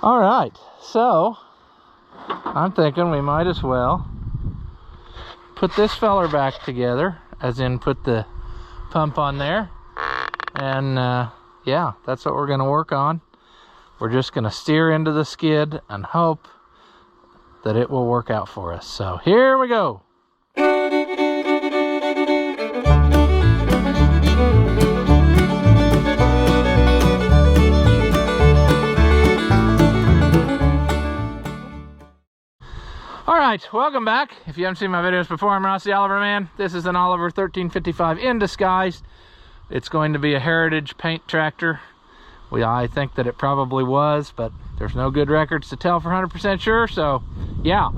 All right, so I'm thinking we might as well put this feller back together, as in put the pump on there. And yeah, that's what we're gonna work on. We're just gonna steer into the skid and hope that it will work out for us. So here we go. All right, welcome back. If you haven't seen my videos before, I'm Ross the Oliver Man. This is an Oliver 1355 in disguise. It's going to be a heritage paint tractor. I think that it probably was, but there's no good records to tell for 100% sure. So yeah,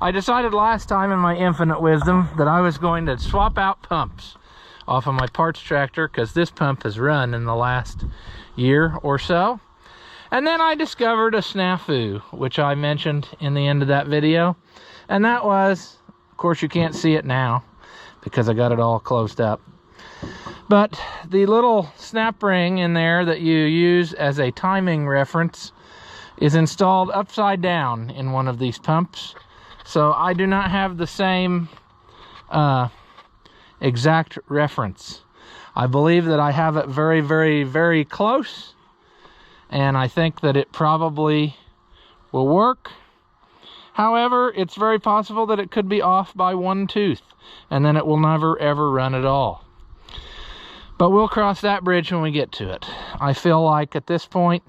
I decided last time in my infinite wisdom that I was going to swap out pumps off of my parts tractor, because this pump has run in the last year or so. And then I discovered a snafu, which I mentioned in the end of that video. And that was, of course you can't see it now because I got it all closed up, but the little snap ring in there that you use as a timing reference is installed upside down in one of these pumps. So I do not have the same exact reference. I believe that I have it very, very, very close. And I think that it probably will work. However, it's very possible that it could be off by one tooth, and then it will never ever run at all. But we'll cross that bridge when we get to it. I feel like at this point,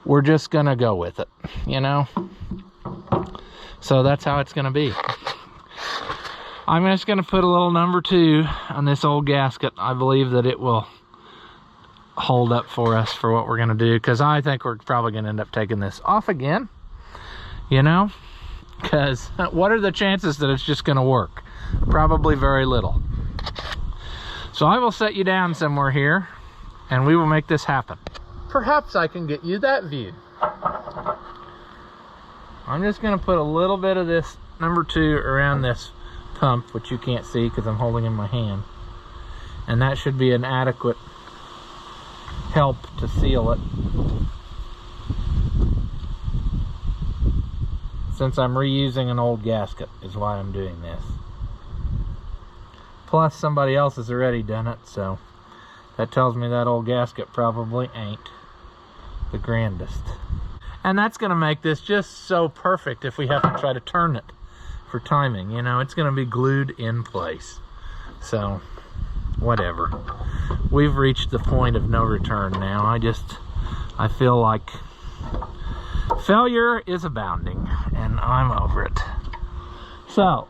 we're just gonna go with it, you know? So that's how it's gonna be. I'm just gonna put a little number 2 on this old gasket. I believe that it will hold up for us for what we're gonna do, because I think we're probably gonna end up taking this off again, you know, because what are the chances that it's just gonna work? Probably very little. So I will set you down somewhere here and we will make this happen. Perhaps I can get you that view. I'm just gonna put a little bit of this number 2 around this pump, which you can't see because I'm holding in my hand, and that should be an adequate help to seal it, since I'm reusing an old gasket is why I'm doing this. Plus somebody else has already done it, so that tells me that old gasket probably ain't the grandest. And that's gonna make this just so perfect if we have to try to turn it for timing, you know, it's gonna be glued in place. So whatever, we've reached the point of no return now. I feel like failure is abounding and I'm over it. So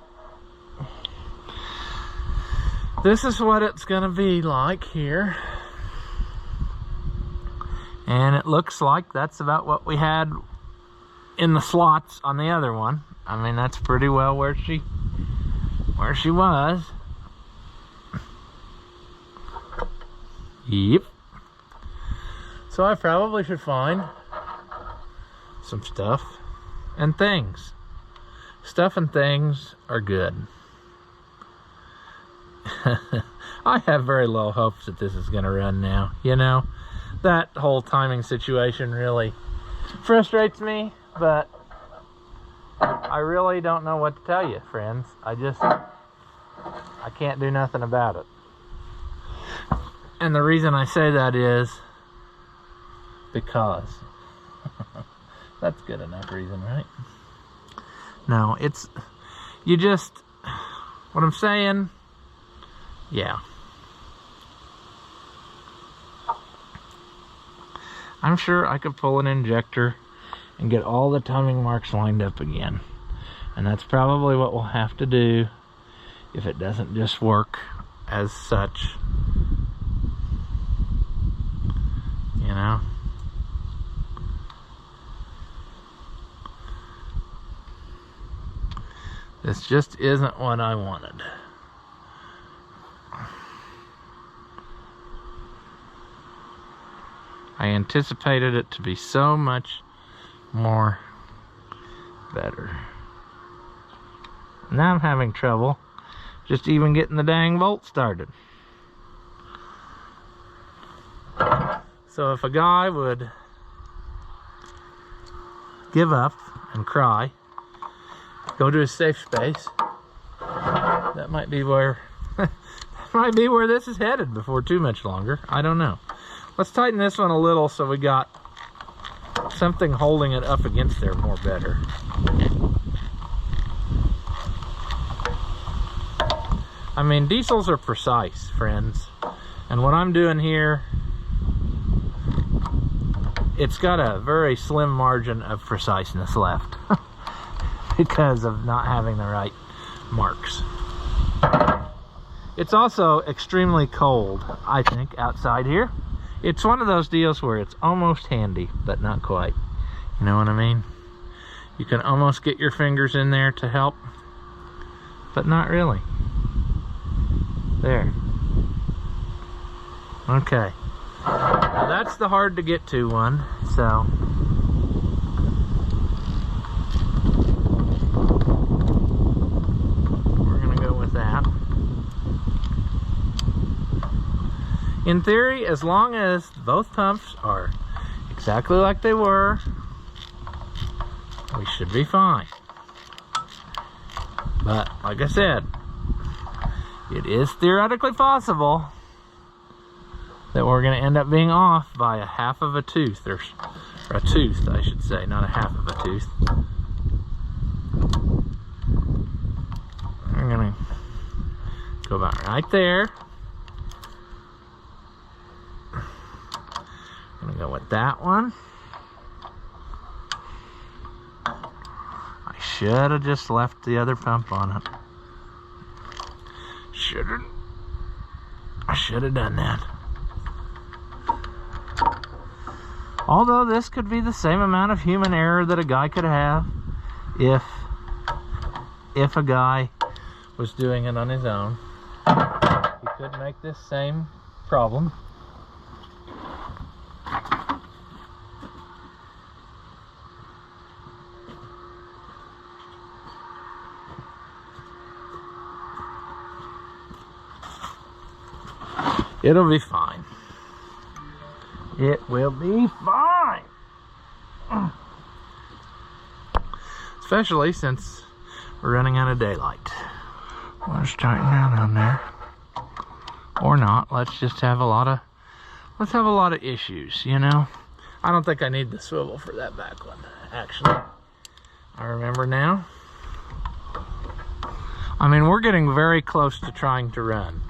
this is what it's gonna be like here, and it looks like that's about what we had in the slots on the other one. I mean, that's pretty well where she was. Yep. So I probably should find some stuff and things. Stuff and things are good. I have very low hopes that this is going to run now. You know, that whole timing situation really frustrates me, but I really don't know what to tell you, friends. I can't do nothing about it. And the reason I say that is because that's good enough reason, right? No, it's, you just, what I'm saying, yeah. I'm sure I could pull an injector and get all the timing marks lined up again. And that's probably what we'll have to do if it doesn't just work as such. You know? This just isn't what I wanted. I anticipated it to be so much more better. Now I'm having trouble just even getting the dang bolt started. So if a guy would give up and cry, go to a safe space. That might be where might be where this is headed before too much longer. I don't know. Let's tighten this one a little so we got something holding it up against there more better. I mean, diesels are precise, friends. And what I'm doing here, it's got a very slim margin of preciseness left because of not having the right marks. It's also extremely cold, I think, outside here. It's one of those deals where it's almost handy, but not quite. You know what I mean? You can almost get your fingers in there to help, but not really. There. Okay. Now that's the hard to get to one, so. We're gonna go with that. In theory, as long as both pumps are exactly like they were, we should be fine. But like I said, it is theoretically possible that we're going to end up being off by a half of a tooth, or a tooth, I should say, not a half of a tooth. I'm going to go about right there. I'm going to go with that one. I should have just left the other pump on it. I should have done that. Although this could be the same amount of human error that a guy could have if a guy was doing it on his own. He could make this same problem. It'll be fine. It will be fine. Especially since we're running out of daylight. Let's tighten that on there. Or not. Let's just have a lot of issues, you know? I don't think I need the swivel for that back one, actually. I remember now. I mean, we're getting very close to trying to run.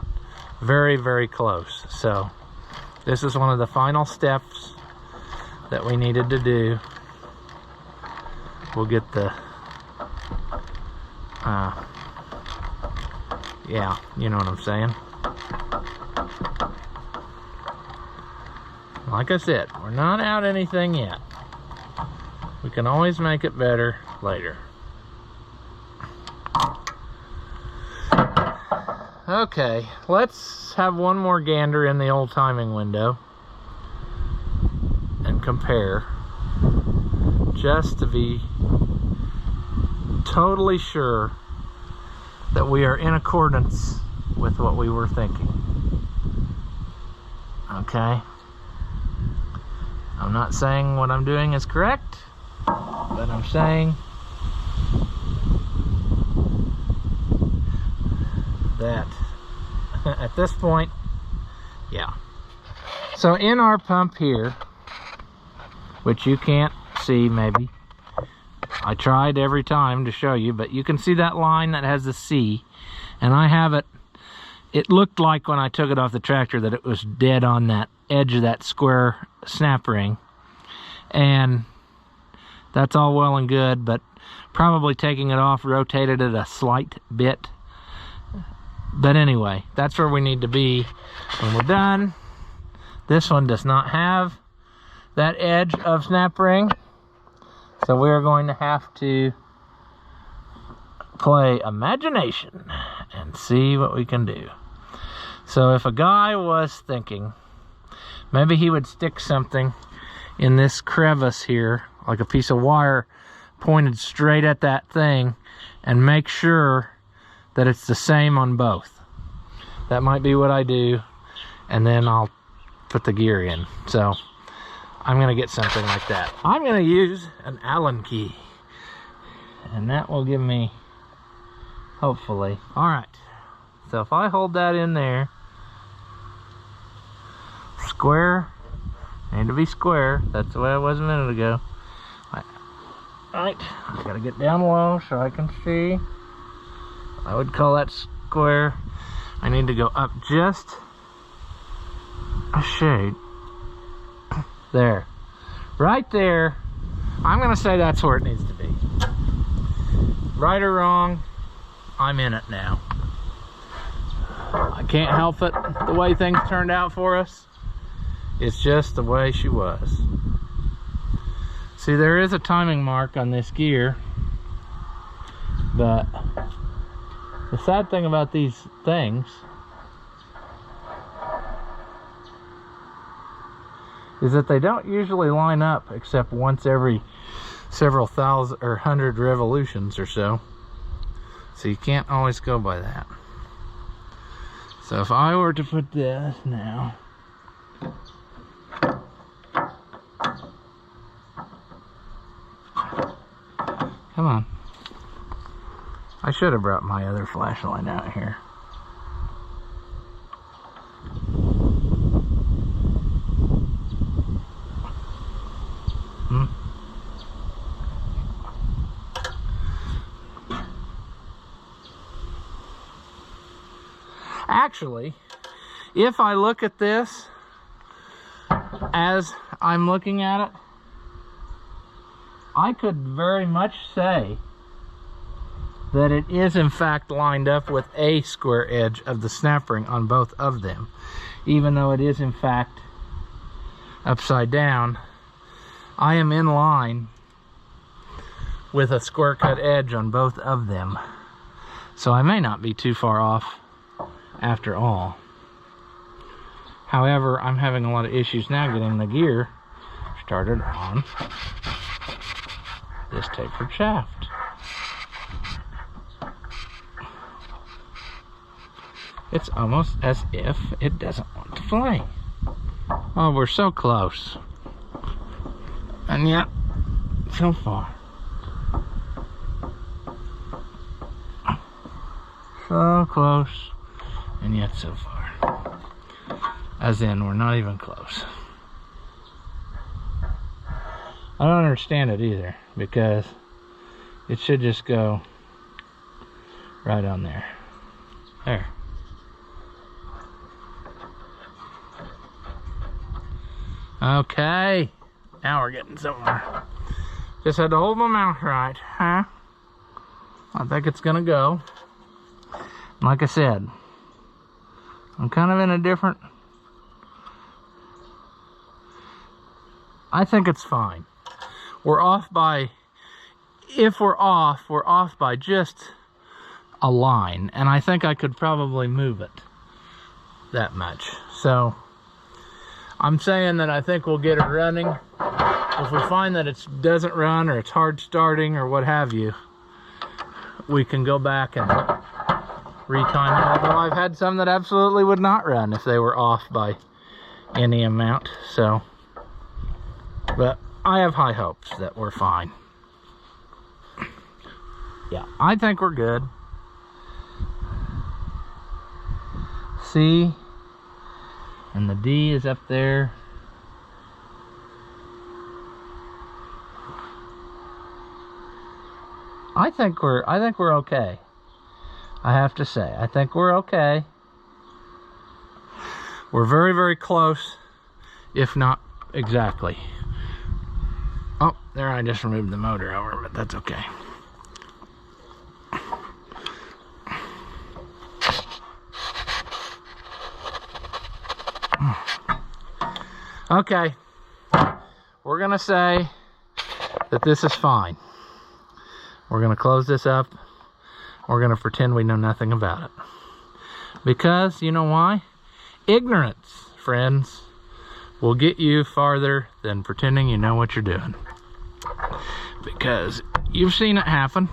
Very, very close. So this is one of the final steps that we needed to do. We'll get the yeah, you know what I'm saying. Like I said, we're not out anything yet. We can always make it better later. Okay, let's have one more gander in the old timing window and compare, just to be totally sure that we are in accordance with what we were thinking. Okay? I'm not saying what I'm doing is correct, but I'm saying that at this point, yeah. So in our pump here, which you can't see maybe, I tried every time to show you, but you can see that line that has a C, and I have it, it looked like when I took it off the tractor that it was dead on that edge of that square snap ring, and that's all well and good, but probably taking it off rotated it a slight bit. But anyway, that's where we need to be when we're done. This one does not have that edge of snap ring, so we're going to have to play imagination and see what we can do. So if a guy was thinking maybe he would stick something in this crevice here, like a piece of wire pointed straight at that thing, and make sure that it's the same on both. That might be what I do, and then I'll put the gear in. So I'm gonna get something like that. I'm gonna use an Allen key, and that will give me, hopefully. All right, so if I hold that in there, square, need to be square. That's the way I was a minute ago. Right, I gotta get down low so I can see. I would call that square. I need to go up just a shade. There, right there. I'm gonna say that's where it needs to be. Right or wrong, I'm in it now. I can't help it, the way things turned out for us. It's just the way she was. See, there is a timing mark on this gear, but the sad thing about these things is that they don't usually line up except once every several thousand or 100 revolutions or so. So you can't always go by that. So if I were to put this now, come on. I should have brought my other flashlight out here. Actually, if I look at this as I'm looking at it, I could very much say that it is in fact lined up with a square edge of the snap ring on both of them. Even though it is in fact upside down, I am in line with a square cut edge on both of them. So I may not be too far off after all. However, I'm having a lot of issues now getting the gear started on this tapered shaft. It's almost as if it doesn't want to fly. Oh, we're so close. And yet, so far. So close, and yet so far. As in, we're not even close. I don't understand it either, because it should just go right on there. There. Okay, now we're getting somewhere. Just had to hold my mouth right, huh? I think it's gonna go. Like I said, I'm kind of in a different... I think it's fine. We're off by... If we're off by just a line. And I think I could probably move it that much. So, I'm saying that I think we'll get it running. If we find that it doesn't run, or it's hard starting, or what have you, we can go back and retime it. Although I've had some that absolutely would not run if they were off by any amount. So, but I have high hopes that we're fine. Yeah, I think we're good. C and the D is up there. I think we're okay. I have to say, I think we're okay. We're very, very close, if not exactly. Oh, there, I just removed the motor over, but that's okay. Okay, we're gonna say that this is fine. We're gonna close this up. We're gonna pretend we know nothing about it. Because, you know why? Ignorance, friends, will get you farther than pretending you know what you're doing. Because you've seen it happen.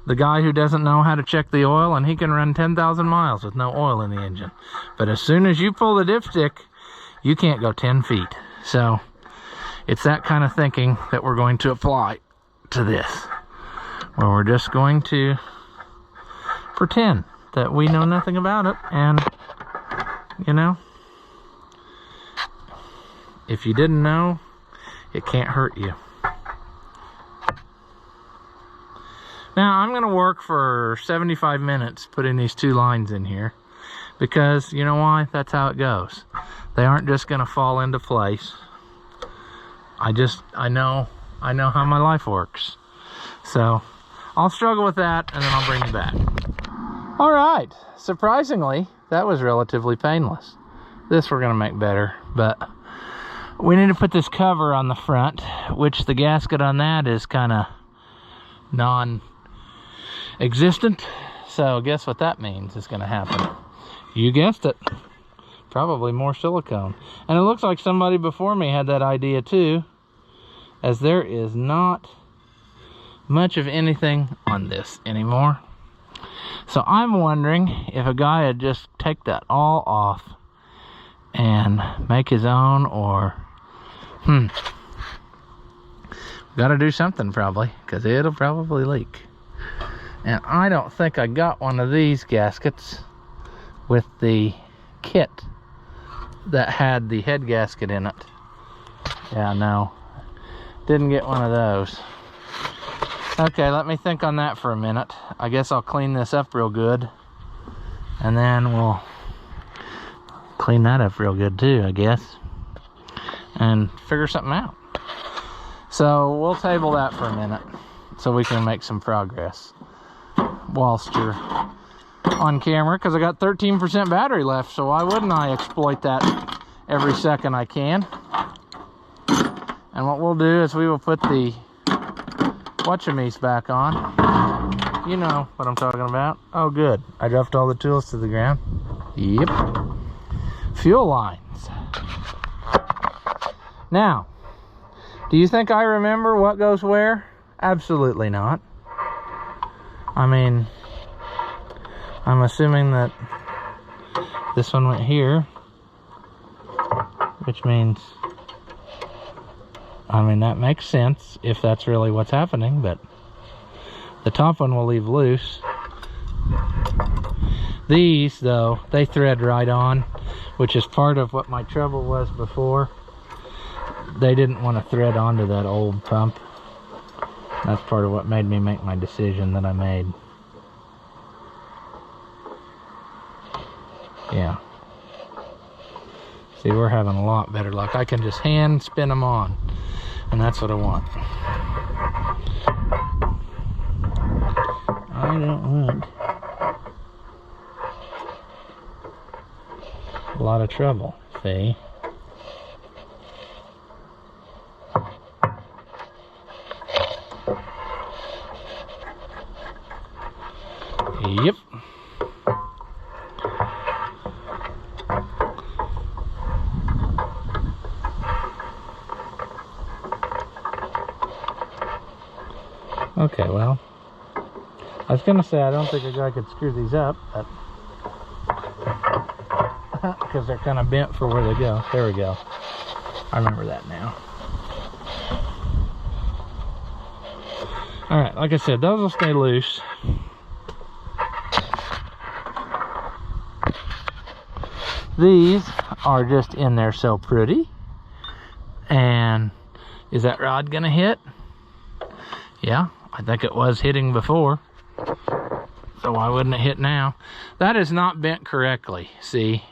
The guy who doesn't know how to check the oil, and he can run 10,000 miles with no oil in the engine. But as soon as you pull the dipstick, you can't go 10 feet. So, It's that kind of thinking that we're going to apply to this, where we're just going to pretend that we know nothing about it, and you know, if you didn't know, it can't hurt you. Now I'm going to work for 75 minutes putting these 2 lines in here, because you know why? That's how it goes. They aren't just going to fall into place. I know how my life works. So I'll struggle with that, and then I'll bring you back. All right, surprisingly, that was relatively painless. This we're going to make better, but we need to put this cover on the front, which the gasket on that is kind of non-existent. So guess what that means is going to happen? You guessed it. Probably more silicone. And it looks like somebody before me had that idea too, as there is not much of anything on this anymore. So I'm wondering if a guy would just take that all off and make his own, or gotta do something probably, because it'll probably leak. And I don't think I got one of these gaskets with the kit that had the head gasket in it. Yeah, no, didn't get one of those. Okay, let me think on that for a minute. I guess I'll clean this up real good, and then we'll clean that up real good too, I guess, and figure something out. So we'll table that for a minute so we can make some progress whilst you're on camera, because I got 13% battery left, so why wouldn't I exploit that every second I can? And what we'll do is we will put the whatchamees back on. You know what I'm talking about. Oh good, I dropped all the tools to the ground. Yep. Fuel lines. Now, do you think I remember what goes where? Absolutely not. I mean, I'm assuming that this one went here, which means, I mean, that makes sense if that's really what's happening, but the top one will leave loose. These, though, they thread right on, which is part of what my trouble was before. They didn't want to thread onto that old pump. That's part of what made me make my decision that I made. Yeah. See, we're having a lot better luck. I can just hand spin them on, and that's what I want. I don't want a lot of trouble, see? Yep. Okay, well, I was gonna say I don't think a guy could screw these up, but because they're kind of bent for where they go. There we go. I remember that now. All right, like I said, those will stay loose. These are just in there so pretty. And is that rod gonna hit? Yeah, I think it was hitting before. So why wouldn't it hit now? That is not bent correctly, see?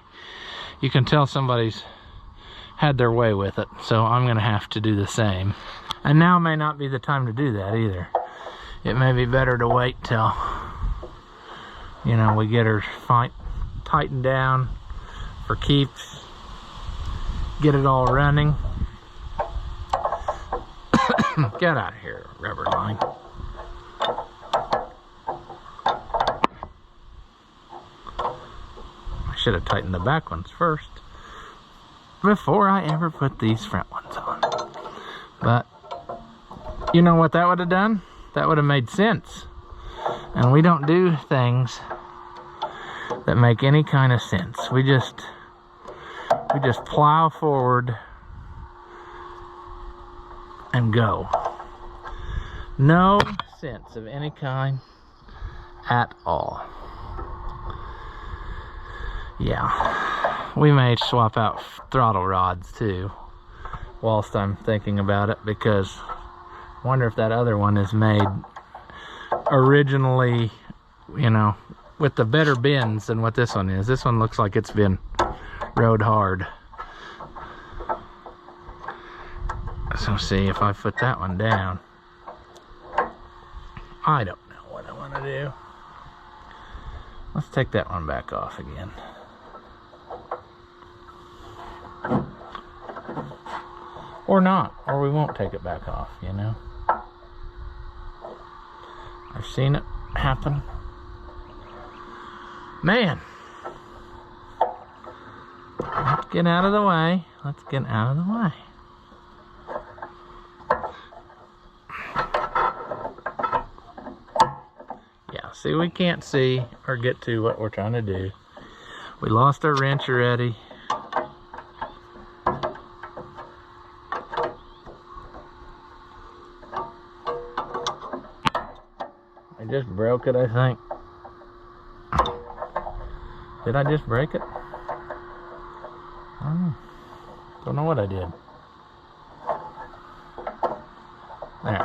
You can tell somebody's had their way with it. So I'm gonna have to do the same. And now may not be the time to do that either. It may be better to wait till, you know, we get her tightened down for keeps, get it all running. Get out of here, rubber line. I should have tightened the back ones first before I ever put these front ones on. But you know what that would have done? That would have made sense. And we don't do things that make any kind of sense. We just plow forward and go. No sense of any kind at all. Yeah, we may swap out throttle rods too whilst I'm thinking about it, because I wonder if that other one is made originally, you know, with the better bends than what this one is. This one looks like it's been rode hard. So see if I put that one down. I don't know what I want to do. Let's take that one back off again. Or not, or we won't take it back off, you know. I've seen it happen. Man. Let's get out of the way. Let's get out of the way. Yeah, see, we can't see or get to what we're trying to do. We lost our wrench already. I just broke it, I think. Did I just break it? Don't know what I did. There.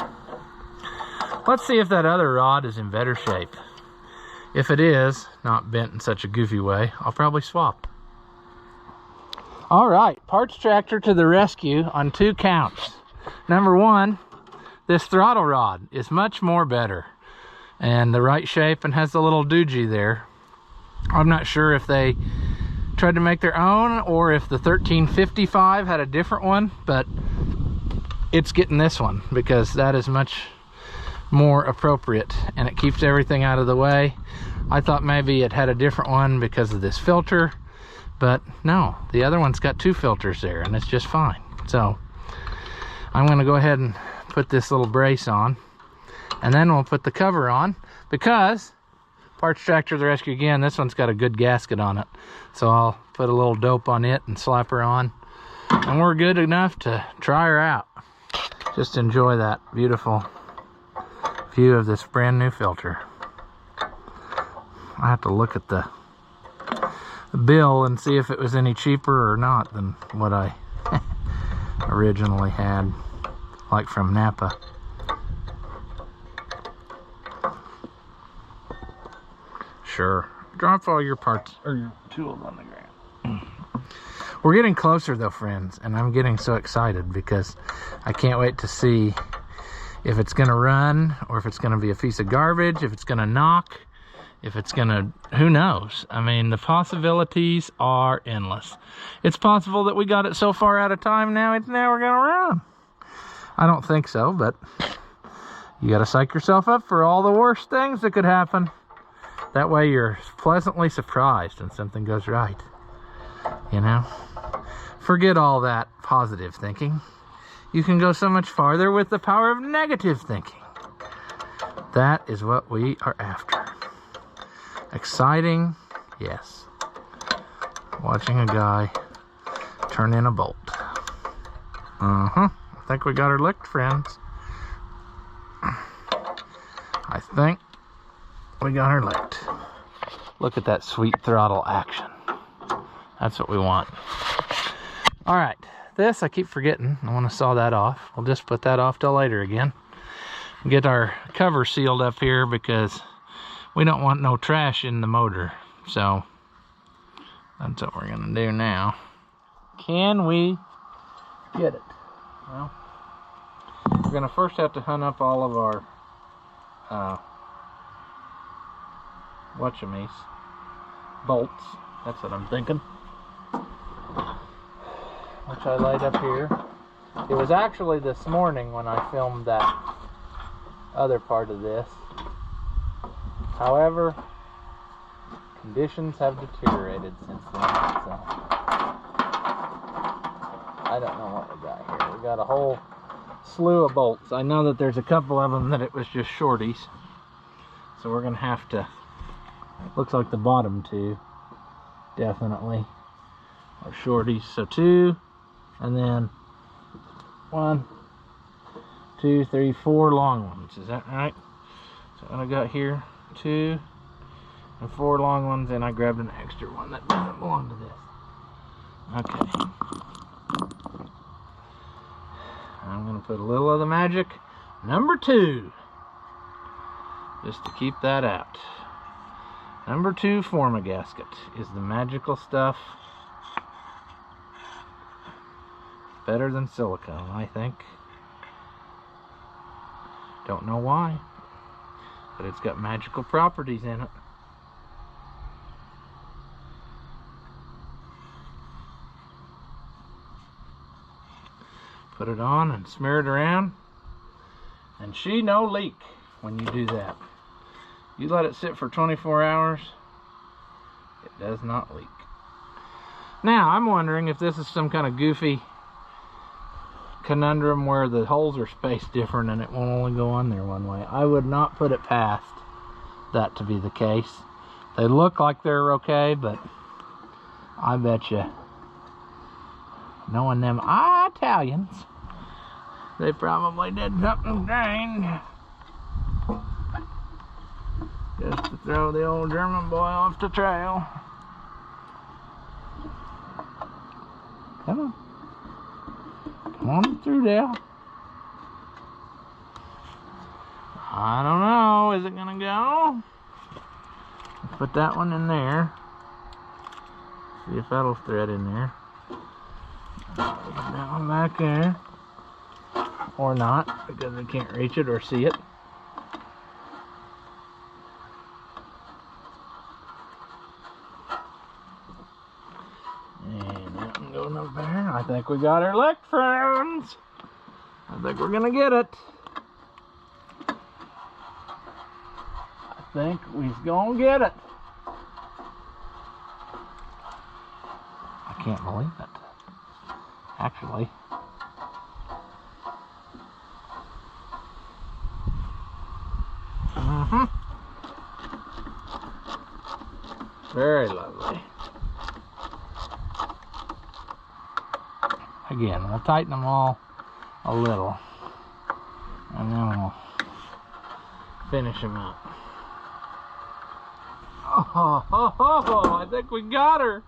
Let's see if that other rod is in better shape. If it is, not bent in such a goofy way, I'll probably swap. All right, Parts Tractor to the rescue on 2 counts. Number 1, this throttle rod is much more better and the right shape and has the little doogie there. I'm not sure if they tried to make their own or if the 1355 had a different one, but it's getting this one because that is much more appropriate and it keeps everything out of the way. I thought maybe it had a different one because of this filter, but no, the other one's got 2 filters there and it's just fine. So I'm going to go ahead and put this little brace on, and then we'll put the cover on, because Parts Tractor to the rescue again, this one's got a good gasket on it. So I'll put a little dope on it and slap her on, and we're good enough to try her out. Just enjoy that beautiful view of this brand new filter. I have to look at the bill and see if it was any cheaper or not than what I originally had, like from Napa. Sure, drop all your parts or your tools on the ground. We're getting closer though, friends, and I'm getting so excited because I can't wait to see if it's gonna run or if it's gonna be a piece of garbage, if it's gonna knock, if it's gonna, who knows? I mean, the possibilities are endless. It's possible that we got it so far out of time now we're gonna run. I don't think so, but you gotta psych yourself up for all the worst things that could happen. That way you're pleasantly surprised when something goes right, you know? Forget all that positive thinking. You can go so much farther with the power of negative thinking. That is what we are after. Exciting, yes. Watching a guy turn in a bolt. I think we got her licked, friends. I think we got her licked. Look at that sweet throttle action. That's what we want. All right, this I keep forgetting. I want to saw that off. We'll just put that off till later again. Get our cover sealed up here because we don't want no trash in the motor. So that's what we're gonna do now. Can we get it? Well, we're gonna first have to hunt up all of our whatchamies bolts. That's what I'm thinking. Which I laid up here. It was actually this morning when I filmed that other part of this. However, conditions have deteriorated since then, so I don't know what we got here. We got a whole slew of bolts. I know that there's a couple of them that it was just shorties, so we're gonna have to, looks like the bottom 2 definitely are shorties. So 2, and then 1, 2, 3, 4 long ones. Is that right? So what I got here, 2 and 4 long ones, and I grabbed an extra one that doesn't belong to this. Okay. I'm going to put a little of the magic number 2, just to keep that out. Number 2 forma gasket is the magical stuff. Better than silicone, I think. Don't know why, but it's got magical properties in it. Put it on and smear it around, and she no leak when you do that. You let it sit for 24 hours, it does not leak. Now, I'm wondering if this is some kind of goofy conundrum where the holes are spaced different and it won't only go on there one way. I would not put it past that to be the case. They look like they're okay, but I bet you, knowing them Italians, they probably did something strange just to throw the old German boy off the trail. Come on. Come on through there. I don't know. Is it gonna go? Let's put that one in there. See if that'll thread in there. That one back there. Or not, because I can't reach it or see it. And that one going up there. I think we got her licked, friends. I think we're gonna get it. I think we're gonna get it. I can't believe it. Actually. Very lovely. Again, we'll tighten them all a little, and then we'll finish them up. Oh, I think we got her.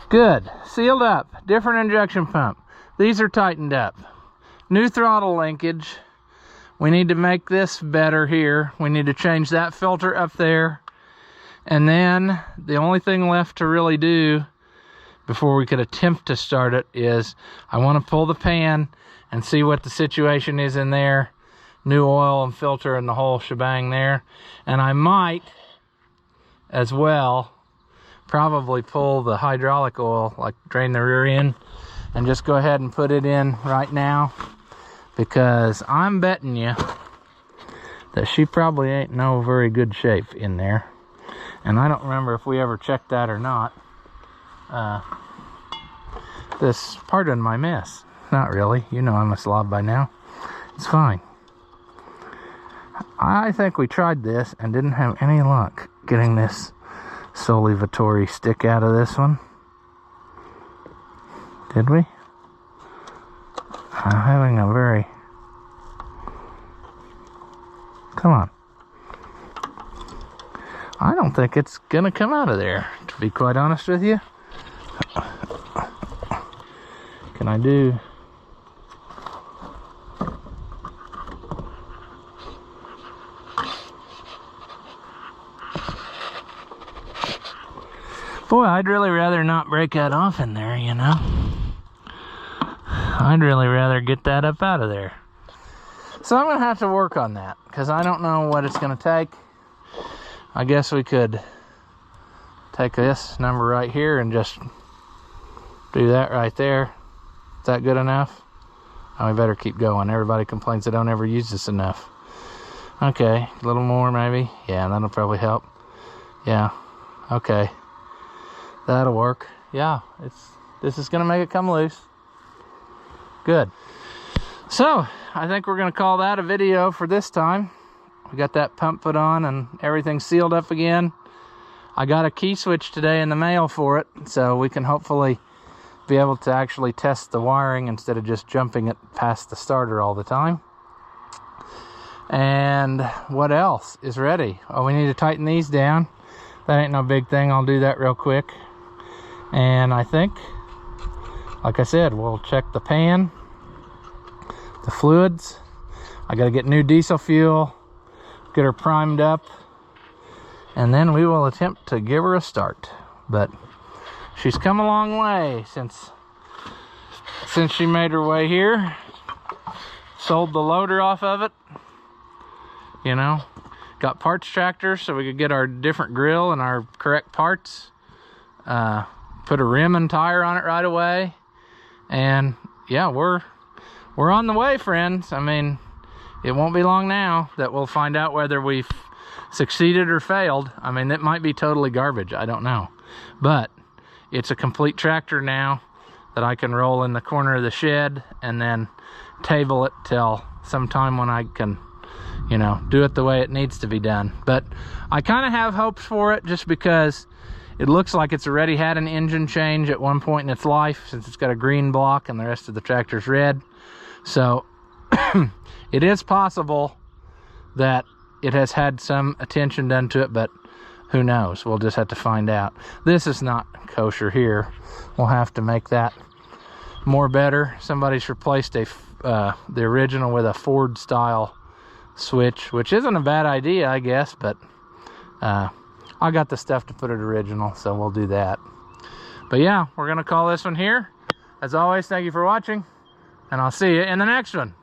Good. Sealed up. Different injection pump. These are tightened up. New throttle linkage. We need to make this better here. We need to change that filter up there. And then the only thing left to really do before we could attempt to start it is I want to pull the pan and see what the situation is in there. New oil and filter and the whole shebang there. And I might as well probably pull the hydraulic oil, like drain the rear end, and just go ahead and put it in right now, because I'm betting you that she probably ain't no very good shape in there. And I don't remember if we ever checked that or not. Pardon my mess. Not really. You know I'm a slob by now. It's fine. I think we tried this and didn't have any luck getting this Solivatory stick out of this one. Did we? I'm having a very... Come on. I don't think it's gonna come out of there, to be quite honest with you. Can I do... Boy, I'd really rather not break that off in there, you know. I'd really rather get that up out of there. So I'm gonna have to work on that, because I don't know what it's gonna take. I guess we could take this number right here and just do that right there. Is that good enough? Oh, we better keep going. Everybody complains I don't ever use this enough. Okay, a little more maybe. Yeah, that'll probably help. Yeah, okay. That'll work. Yeah, this is gonna make it come loose. Good. So, I think we're gonna call that a video for this time. We got that pump put on and everything sealed up again. I got a key switch today in the mail for it, so we can hopefully be able to actually test the wiring instead of just jumping it past the starter all the time. And what else is ready? Oh, we need to tighten these down. That ain't no big thing. I'll do that real quick. And I think, like I said, we'll check the pan, the fluids. I gotta get new diesel fuel, get her primed up, and then we will attempt to give her a start. But she's come a long way since she made her way here. Sold the loader off of it. You know, got parts tractors so we could get our different grill and our correct parts. Put a rim and tire on it right away. And yeah, we're on the way, friends. I mean, it won't be long now that we'll find out whether we've succeeded or failed. I mean, it might be totally garbage, I don't know. But it's a complete tractor now that I can roll in the corner of the shed and then table it till sometime when I can, you know, do it the way it needs to be done. But I kind of have hopes for it just because it looks like it's already had an engine change at one point in its life, since it's got a green block and the rest of the tractor's red. So it is possible that it has had some attention done to it, but who knows? We'll just have to find out. This is not kosher here. We'll have to make that more better. Somebody's replaced the original with a Ford style switch, which isn't a bad idea, I guess, but I got the stuff to put it original, so we'll do that. But yeah, we're gonna call this one here. As always, thank you for watching, and I'll see you in the next one.